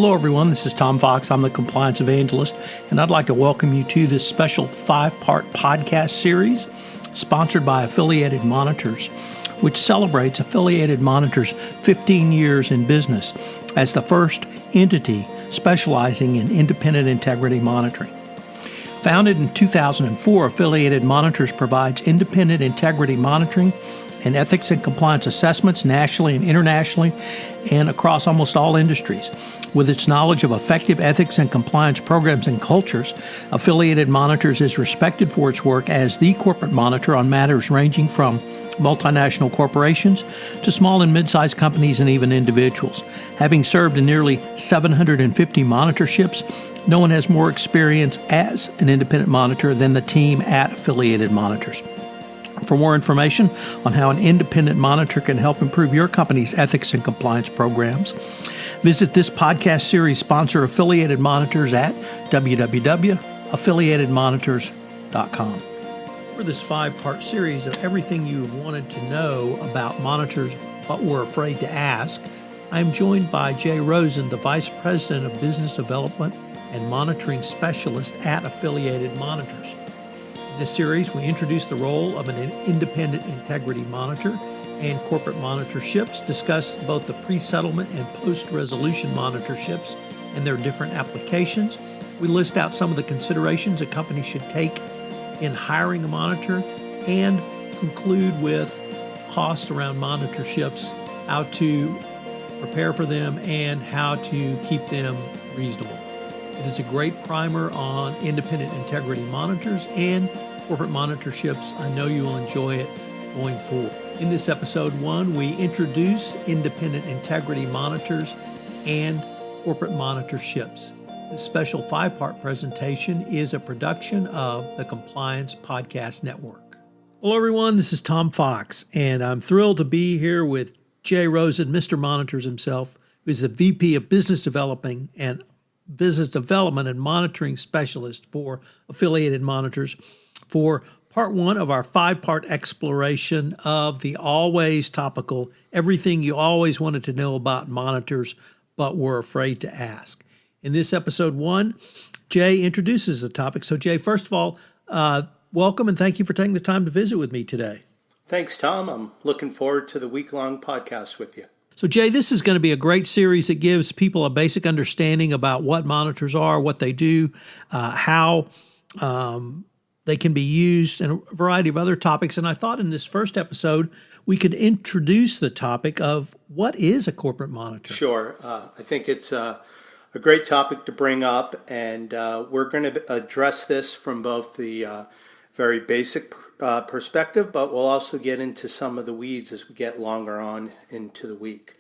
Hello, everyone. This is Tom Fox. I'm the Compliance Evangelist, and I'd like to welcome you to this special 5-part podcast series sponsored by Affiliated Monitors, which celebrates Affiliated Monitors' 15 years in business as the first entity specializing in independent integrity monitoring. Founded in 2004, Affiliated Monitors provides independent integrity monitoring and ethics and compliance assessments nationally and internationally and across almost all industries. With its knowledge of effective ethics and compliance programs and cultures, Affiliated Monitors is respected for its work as the corporate monitor on matters ranging from multinational corporations to small and mid-sized companies and even individuals. Having served in nearly 750 monitorships, no one has more experience as an independent monitor than the team at Affiliated Monitors. For more information on how an independent monitor can help improve your company's ethics and compliance programs, visit this podcast series sponsor, Affiliated Monitors, at www.affiliatedmonitors.com. For this 5-part series of everything you've wanted to know about monitors but were afraid to ask, I am joined by Jay Rosen, the Vice President of Business Development and Monitoring Specialist at Affiliated Monitors. In this series, we introduce the role of an independent integrity monitor and corporate monitorships, discuss both the pre-settlement and post-resolution monitorships and their different applications. We list out some of the considerations a company should take in hiring a monitor and conclude with costs around monitorships, how to prepare for them, and how to keep them reasonable. It is a great primer on independent integrity monitors and corporate monitorships. I know you will enjoy it going forward. In this episode 1, we introduce independent integrity monitors and corporate monitorships. This special 5-part presentation is a production of the Compliance Podcast Network. Hello, everyone. This is Tom Fox, and I'm thrilled to be here with Jay Rosen, Mr. Monitors himself, who's the VP of Business Development and Monitoring Specialist for Affiliated Monitors, for part 1 of our 5-part exploration of the always topical, everything you always wanted to know about monitors but were afraid to ask. In this episode 1, Jay introduces the topic. So Jay, first of all, welcome and thank you for taking the time to visit with me today. Thanks, Tom. I'm looking forward to the week-long podcast with you. So Jay, this is going to be a great series that gives people a basic understanding about what monitors are, what they do, how they can be used, and a variety of other topics. And I thought in this first episode, we could introduce the topic of what is a corporate monitor. Sure. I think it's a great topic to bring up, and we're going to address this from both the very basic perspective, but we'll also get into some of the weeds as we get longer on into the week.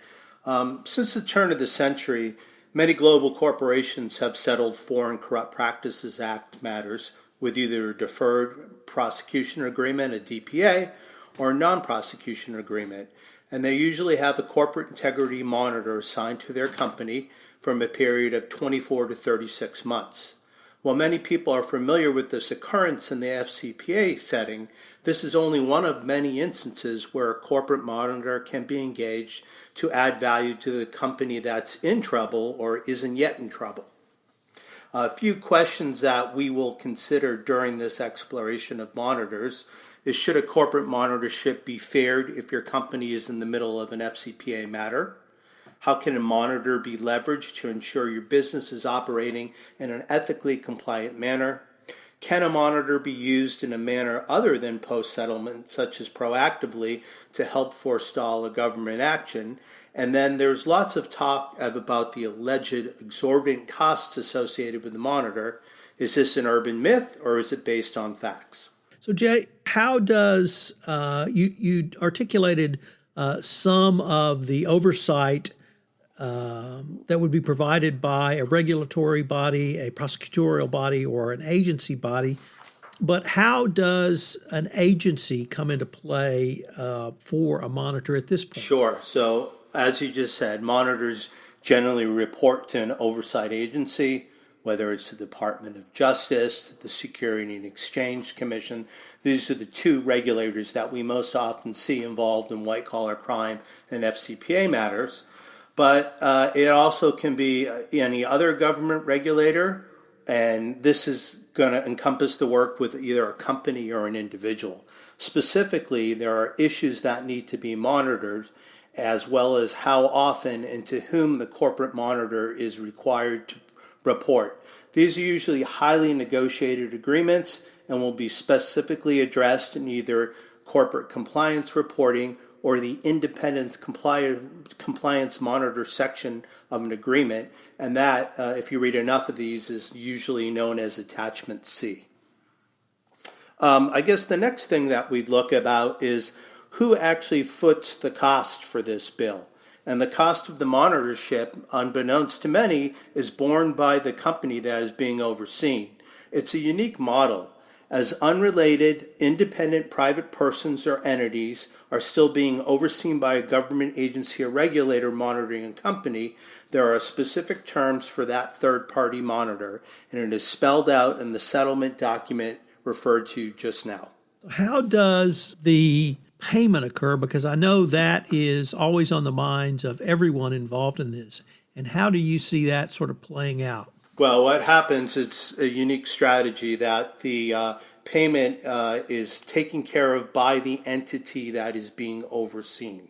Since the turn of the century, many global corporations have settled Foreign Corrupt Practices Act matters with either a deferred prosecution agreement, a DPA, or a non-prosecution agreement. And they usually have a corporate integrity monitor assigned to their company from a period of 24 to 36 months. While many people are familiar with this occurrence in the FCPA setting, this is only one of many instances where a corporate monitor can be engaged to add value to the company that's in trouble or isn't yet in trouble. A few questions that we will consider during this exploration of monitors is: should a corporate monitorship be feared if your company is in the middle of an FCPA matter? How can a monitor be leveraged to ensure your business is operating in an ethically compliant manner? Can a monitor be used in a manner other than post-settlement, such as proactively, to help forestall a government action? And then there's lots of talk about the alleged exorbitant costs associated with the monitor. Is this an urban myth or is it based on facts? So Jay, how does, you articulated some of the oversight that would be provided by a regulatory body, a prosecutorial body, or an agency body. But how does an agency come into play for a monitor at this point? Sure. So as you just said, monitors generally report to an oversight agency, whether it's the Department of Justice, the Security and Exchange Commission. These are the two regulators that we most often see involved in white-collar crime and FCPA matters. but it also can be any other government regulator, and this is going to encompass the work with either a company or an individual. Specifically, there are issues that need to be monitored, as well as how often and to whom the corporate monitor is required to report. These are usually highly negotiated agreements and will be specifically addressed in either corporate compliance reporting or the independent compliance monitor section of an agreement. And that, if you read enough of these, is usually known as Attachment C. I guess the next thing that we'd look about is who actually foots the cost for this bill. And the cost of the monitorship, unbeknownst to many, is borne by the company that is being overseen. It's a unique model, as unrelated, independent private persons or entities are still being overseen by a government agency or regulator monitoring a company. There are specific terms for that third-party monitor, and it is spelled out in the settlement document referred to just now. How does the payment occur? Because I know that is always on the minds of everyone involved in this. And how do you see that sort of playing out? Well, what happens, it's a unique strategy that the payment is taken care of by the entity that is being overseen.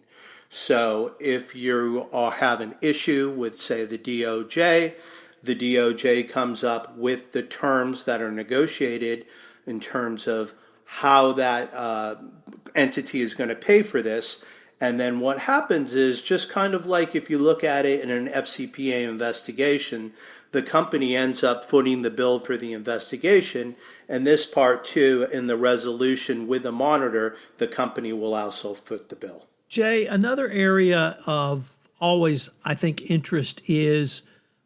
So if you have an issue with, say, the DOJ comes up with the terms that are negotiated in terms of how that entity is going to pay for this. And then what happens is, just kind of like if you look at it in an FCPA investigation, the company ends up footing the bill for the investigation. And this part too, in the resolution with the monitor, the company will also foot the bill. Jay, another area of always, I think, interest is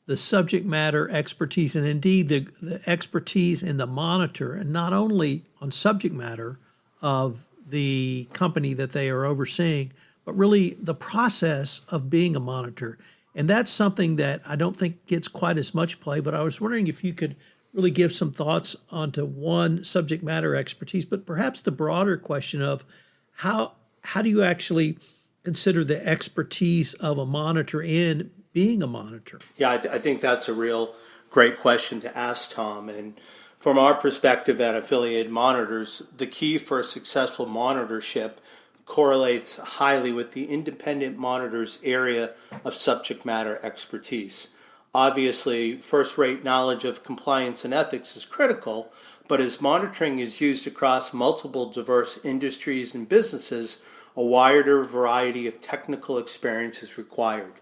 the subject matter expertise, and indeed the expertise in the monitor, and not only on subject matter of the company that they are overseeing, but really the process of being a monitor. And that's something that I don't think gets quite as much play, but I was wondering if you could really give some thoughts onto one, subject matter expertise, but perhaps the broader question of how do you actually consider the expertise of a monitor in being a monitor? Yeah, I think that's a real great question to ask, Tom. And from our perspective at Affiliated Monitors, the key for a successful monitorship correlates highly with the independent monitor's area of subject matter expertise. Obviously, first-rate knowledge of compliance and ethics is critical, but as monitoring is used across multiple diverse industries and businesses, a wider variety of technical experience is required.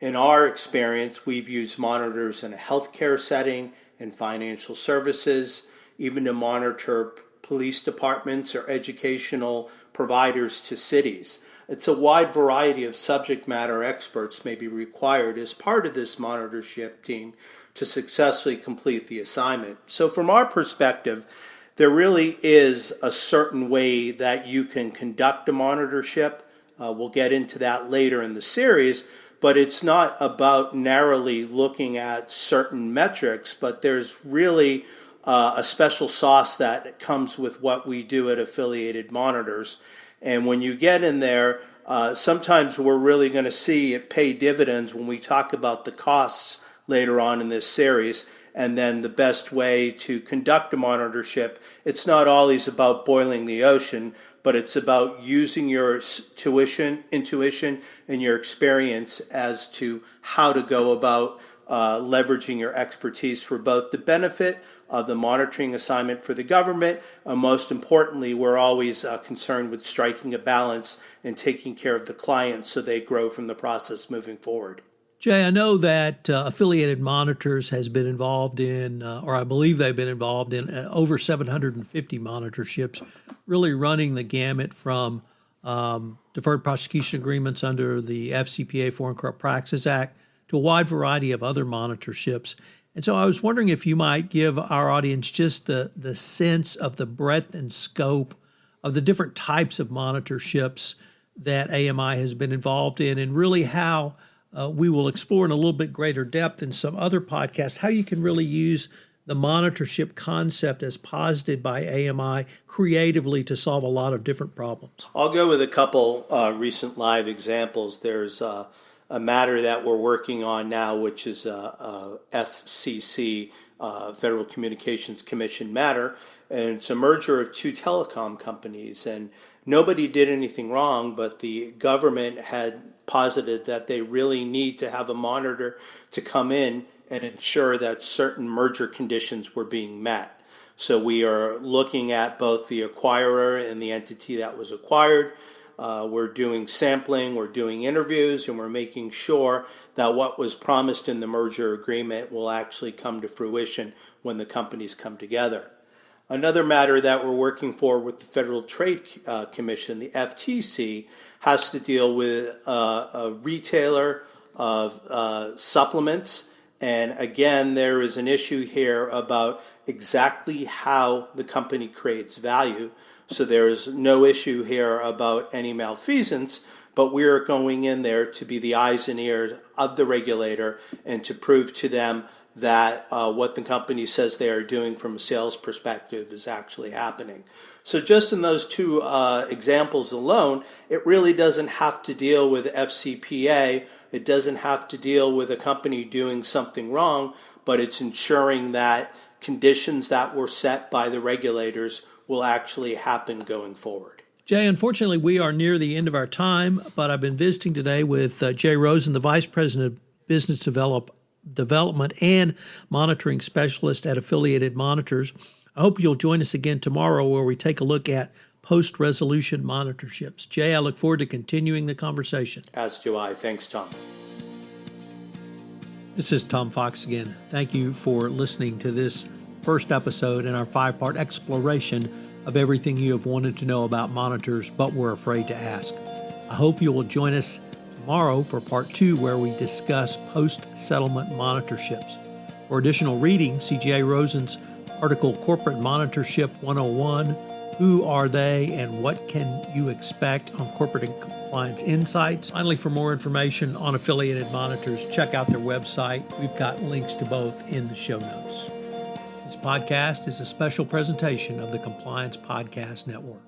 In our experience, we've used monitors in a healthcare setting, in financial services, even to monitor police departments or educational providers to cities. It's a wide variety of subject matter experts may be required as part of this monitorship team to successfully complete the assignment. So from our perspective, there really is a certain way that you can conduct a monitorship. We'll get into that later in the series, but it's not about narrowly looking at certain metrics, but there's really a special sauce that comes with what we do at Affiliated Monitors. And when you get in there, sometimes we're really going to see it pay dividends when we talk about the costs later on in this series. And then the best way to conduct a monitorship, it's not always about boiling the ocean, but it's about using your intuition, and your experience as to how to go about leveraging your expertise for both the benefit of the monitoring assignment for the government, and most importantly, we're always concerned with striking a balance and taking care of the client so they grow from the process moving forward. Jay, I know that Affiliated Monitors has been involved in, or I believe they've been involved in, over 750 monitorships, really running the gamut from deferred prosecution agreements under the FCPA, Foreign Corrupt Practices Act, to a wide variety of other monitorships. And so I was wondering if you might give our audience just the sense of the breadth and scope of the different types of monitorships that AMI has been involved in, and really how we will explore in a little bit greater depth in some other podcasts, how you can really use the monitorship concept as posited by AMI creatively to solve a lot of different problems. I'll go with a couple recent live examples. There's a matter that we're working on now, which is a FCC, Federal Communications Commission matter, and it's a merger of two telecom companies. And nobody did anything wrong, but the government had posited that they really need to have a monitor to come in and ensure that certain merger conditions were being met. So we are looking at both the acquirer and the entity that was acquired. We're doing sampling, we're doing interviews, and we're making sure that what was promised in the merger agreement will actually come to fruition when the companies come together. Another matter that we're working for with the Federal Trade Commission, the FTC, has to deal with a retailer of supplements. And again, there is an issue here about exactly how the company creates value. So there is no issue here about any malfeasance, but we are going in there to be the eyes and ears of the regulator and to prove to them that what the company says they are doing from a sales perspective is actually happening. So just in those two examples alone, it really doesn't have to deal with FCPA. It doesn't have to deal with a company doing something wrong, but it's ensuring that conditions that were set by the regulators will actually happen going forward. Jay, unfortunately, we are near the end of our time, but I've been visiting today with Jay Rosen, the Vice President of Business Development and Monitoring Specialist at Affiliated Monitors. I hope you'll join us again tomorrow where we take a look at post-resolution monitorships. Jay, I look forward to continuing the conversation. As do I. Thanks, Tom. This is Tom Fox again. Thank you for listening to this first episode in our 5-part exploration of everything you have wanted to know about monitors but were afraid to ask. I hope you will join us tomorrow for part 2 where we discuss post-settlement monitorships. For additional reading, see Jay Rosen's article Corporate Monitorship 101, Who Are They and What Can You Expect on Corporate and Compliance Insights. Finally, for more information on Affiliated Monitors, check out their website. We've got links to both in the show notes. This podcast is a special presentation of the Compliance Podcast Network.